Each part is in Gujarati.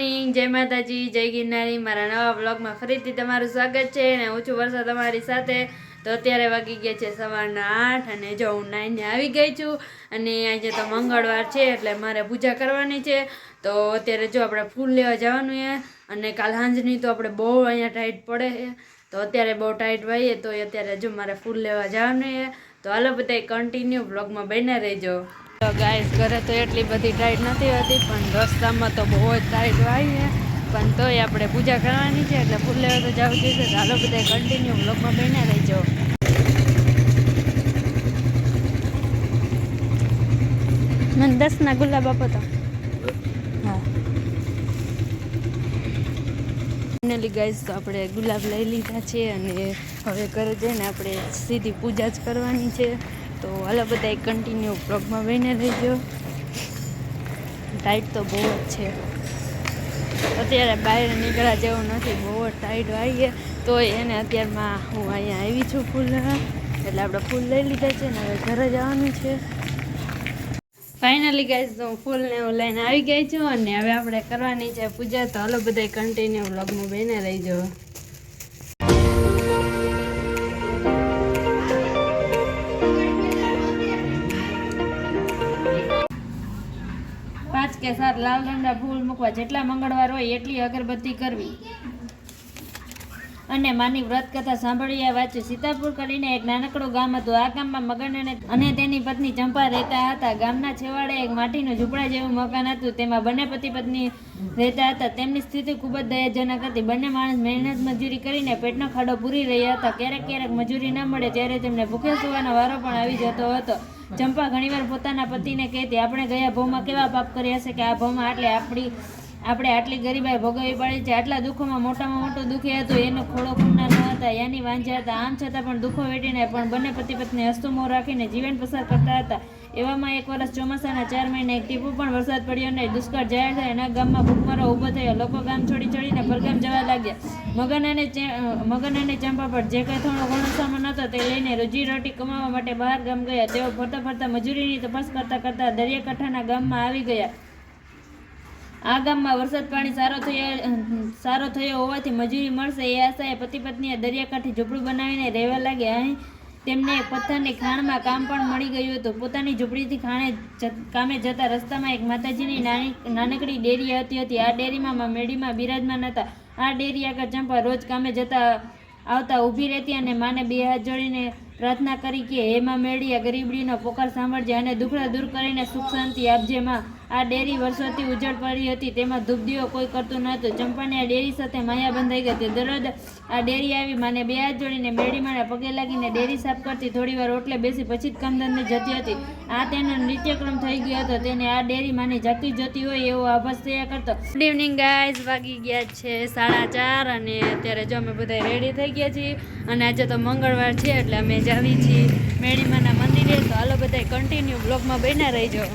મોર્નિંગ, જય માતાજી, જય ગિરનારી। મારા નવા બ્લોગમાં ફરીથી તમારું સ્વાગત છે અને હું છું વર્ષા તમારી સાથે। તો અત્યારે વાગી ગયા છે સવારના 8 અને જો હું નાઈને આવી ગઈ છું અને આજે તો મંગળવાર છે એટલે મારે પૂજા કરવાની છે। તો અત્યારે જો આપણે ફૂલ લેવા જવાનું છે અને કાલ સાંજની તો આપણે બહુ અહીંયા ટાઈટ પડે છે, તો અત્યારે બહુ ટાઈટ વાઈએ તો અત્યારે જો મારે ફૂલ લેવા જવાનું છે। તો હાલો બધા કન્ટિન્યુ બ્લોગમાં બન્યા રહેજો। તો ગાઈસ ઘરે તો એટલી બધી ટાઈટ નથી હોતી પણ રસ્તામાં તો બહુ જ ટાઈટ વાય પણ તોય આપણે પૂજા કરવાની છે એટલે ફૂલ લેવા તો જવું જોઈએ। તો હાલો બધા કન્ટિન્યુ બ્લોગમાં બન્યા રહેજો। મને 10 ના ગુલાબ આપો તો। હા ફાઇનલી ગાઈસ તો આપણે ગુલાબ લઈ લીધા છે અને હવે ઘરે જઈને આપણે સીધી પૂજા જ કરવાની છે। તો હાલો બધા કન્ટિન્યુ બ્લોગમાં બન્યા રહેજો। ટાઈટ તો બહુ જ છે, અત્યારે બહાર નીકળ્યા જેવું નથી, બહુ જ ટાઈટ વાઈએ તો એને અત્યારમાં હું અહીંયા આવી છું ફૂલ લેવા, એટલે આપણે ફૂલ લઈ લીધા છે ને હવે ઘરે જવાનું છે। ફાઇનલી ગાઈસ તો હું ફૂલને હું લઈને આવી ગઈ છું અને હવે આપણે કરવાની છે પૂજા। તો હાલો બધા કન્ટિન્યુ બ્લોગમાં બન્યા રહેજો। 5 કે 7 લાલ રંગના ફૂલ મૂકવા, જેટલા મંગળવાર હોય એટલી અગરબત્તી કરવી અને માની વ્રત કથા સાંભળ્યા વાંચી। સીતાપુર કરીને એક નાનકડું ગામ હતું। આ ગામમાં મગન અને તેની પત્ની ચંપા રહેતા હતા। ગામના છેવાડે એક માટીનું ઝૂંપડા જેવું મકાન હતું, તેમાં બંને પતિ પત્ની રહેતા હતા। તેમની સ્થિતિ ખૂબ જ દયાજનક હતી। બંને માણસ મહેનત મજૂરી કરીને પેટનો ખાડો પૂરી રહ્યા હતા। ક્યારેક ક્યારેક મજૂરી ન મળે ત્યારે તેમને ભૂખ્યા સુવાનો વારો પણ આવી જતો હતો। ચંપા ઘણીવાર પોતાના પતિને કહેતી, આપણે ગયા ભાવમાં કેવા પાપ કર્યા છે કે આ ભાવમાં આપણે આટલી ગરીબાઈ ભોગવવી પડી છે। આટલા દુઃખોમાં મોટામાં મોટું દુઃખી હતું એનો ખોળો ખૂનના ન હતા, યાની વાંઝા હતા। આમ છતાં પણ દુઃખો વેઠીને પણ બંને પતિ પત્ની હસતું મોં રાખીને જીવન પસાર કરતા હતા। એવામાં એક વર્ષ ચોમાસાના 4 મહિને એક ટીપું પણ વરસાદ પડ્યો નહીં। દુષ્કાળ જાહેર થાય અને ગામમાં ભૂખમરો ઊભો થયો। લોકો ગામ છોડી છોડીને પરગામ જવા લાગ્યા। મગન અને ચંપા પર જે કંઈ થોડો ઘણો સામાન હતો તે લઈને રોજીરોટી કમાવા માટે બહાર ગામ ગયા। તેઓ ફરતા ફરતા મજૂરીની તપાસ કરતા કરતા દરિયાકાંઠાના ગામમાં આવી ગયા। આ ગામમાં વરસાદ પાણી સારો થયો હોવાથી મજૂરી મળશે એ આશાએ પતિ પત્નીએ દરિયાકાંઠે ઝૂંપડું બનાવીને રહેવા લાગ્યા। અહીં તેમને એક પથ્થરની ખાણમાં કામ પણ મળી ગયું હતું। પોતાની ઝૂંપડીથી કામે જતા રસ્તામાં એક માતાજીની નાનકડી ડેરી હતી। આ ડેરીમાં મેડીમાં બિરાજમાન હતા। આ ડેરી આગળ ચંપા રોજ કામે જતા આવતા ઊભી રહેતી અને માને 2 હાથ જોડીને પ્રાર્થના કરી કે હે માં મેળી, આ ગરીબડીનો પોકાર સાંભળજે અને દુખડા દૂર કરીને સુખ શાંતિ આપજે માં। આ ડેરી વર્ષોથી ઉજળ પડી હતી, તેમાં ધૂપ દીવો કોઈ કરતું નહોતું। ચંપાને આ ડેરી સાથે માયા બંધાઈ ગઈ। તે દરરોજ આ ડેરી આવી માને 2 હાથ જોડીને મેળીમાના પગે લાગીને ડેરી સાફ કરતી, થોડીવાર ઓટલે બેસી પછી જ કામધંધે જતી હતી। આ તેનો નિત્યક્રમ થઈ ગયો હતો। તેને આ ડેરી માની જાગતી જોતી હોય એવો આભાસ થયા કરતો। ગુડ ઇવનિંગ ગાઈઝ, વાગી ગયા છે 4:30 અને અત્યારે જો અમે બધા રેડી થઈ ગયા છીએ અને આજે તો મંગળવાર છે એટલે અમે જાવી છીએ મેળીમાના મંદિરે। તો હાલો બધા કન્ટિન્યુ બ્લોગમાં બન્યા રહેજો।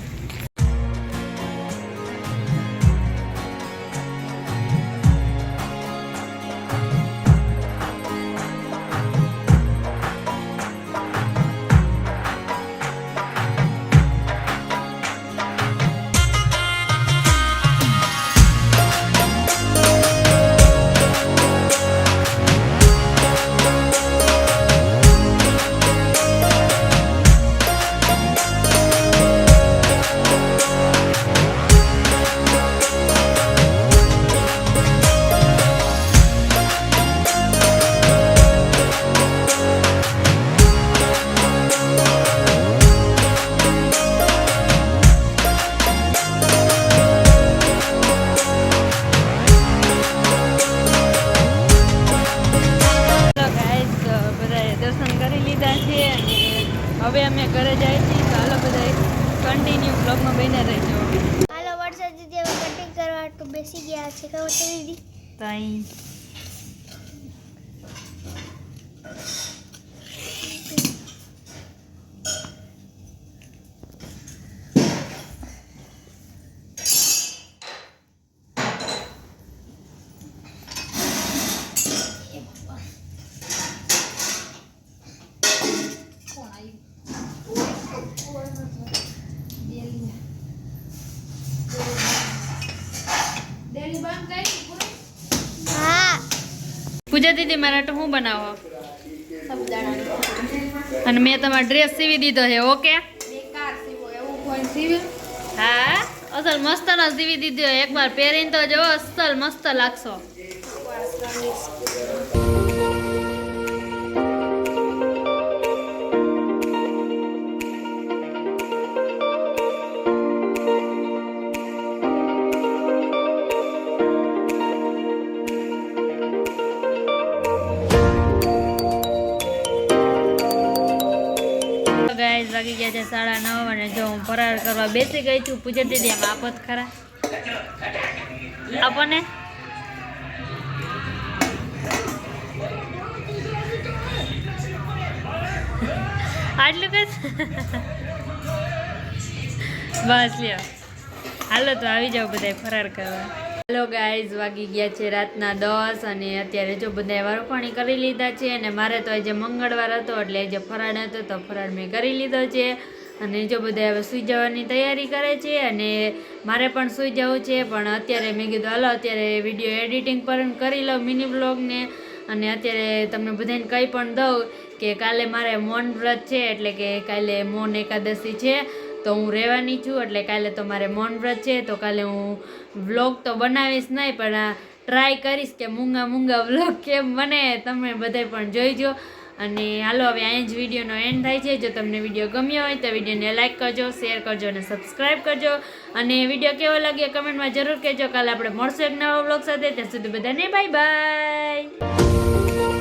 હવે અમે ઘરે જાય છીએ। તો હાલો બધા કન્ટિન્યુ બ્લોગમાં બન્યા રહેજો। હાલો વર્ષા દીદી હવે કટિંગ કરવા તો બેસી ગયા છે, ખબર છે દીદી? તાઈ ડેરી બંધ પૂજા દીદી મારા તો હું બનાવો અને મેં તમારો ડ્રેસ સીવી દીધો છે ઓકે હા અસલ મસ્ત નો સીવી દીધો એકવાર પહેરીને તો જો અસલ મસ્ત લાગશો ગાઈસ વાગી ગયા છે 9:30 અને જો હું ફરાર કરવા બેસી ગઈ છું પૂજા દીદી આમ આપત ખરા આપણને આટલું કે બસ લ્યો હાલો તો આવી જાઓ બધા ફરાર કરવા હેલો ગાઈઝ વાગી ગયા છે રાતના 10 અને અત્યારે જો બધા વારોપાણી કરી લીધા છે અને મારે તો આજે મંગળવાર હતો એટલે આજે ફરાળ હતો તો ફરાળ મેં કરી લીધો છે અને જો બધા હવે સૂઈ જવાની તૈયારી કરે છે અને મારે પણ સૂઈ જવું છે પણ અત્યારે મેં કીધું હાલો અત્યારે વિડીયો એડિટિંગ પણ કરી લઉં મિની બ્લોગને અને અત્યારે તમને બધાને કંઈ પણ દઉં કે કાલે મારે મૌન વ્રત છે એટલે કે કાલે મૌન એકાદશી છે તો હું રહેવાની છું એટલે કાલે તો મારે મૌન વ્રત છે તો કાલે હું વ્લોગ તો બનાવીશ નહીં પણ ટ્રાય કરીશ કે મૂંગા વ્લોગ કેમ બને તમે બધાય પણ જોઈજો અને હાલો હવે અહીં જ વિડીયોનો એન્ડ થાય છે જો તમને વિડીયો ગમ્યો હોય તો વિડીયોને લાઇક કરજો શેર કરજો અને સબસ્ક્રાઈબ કરજો અને વિડીયો કેવો લાગ્યો કમેન્ટમાં જરૂર કહેજો કાલે આપણે મળશું એક નવા વ્લોગ સાથે ત્યાં સુધી બધાને બાય બાય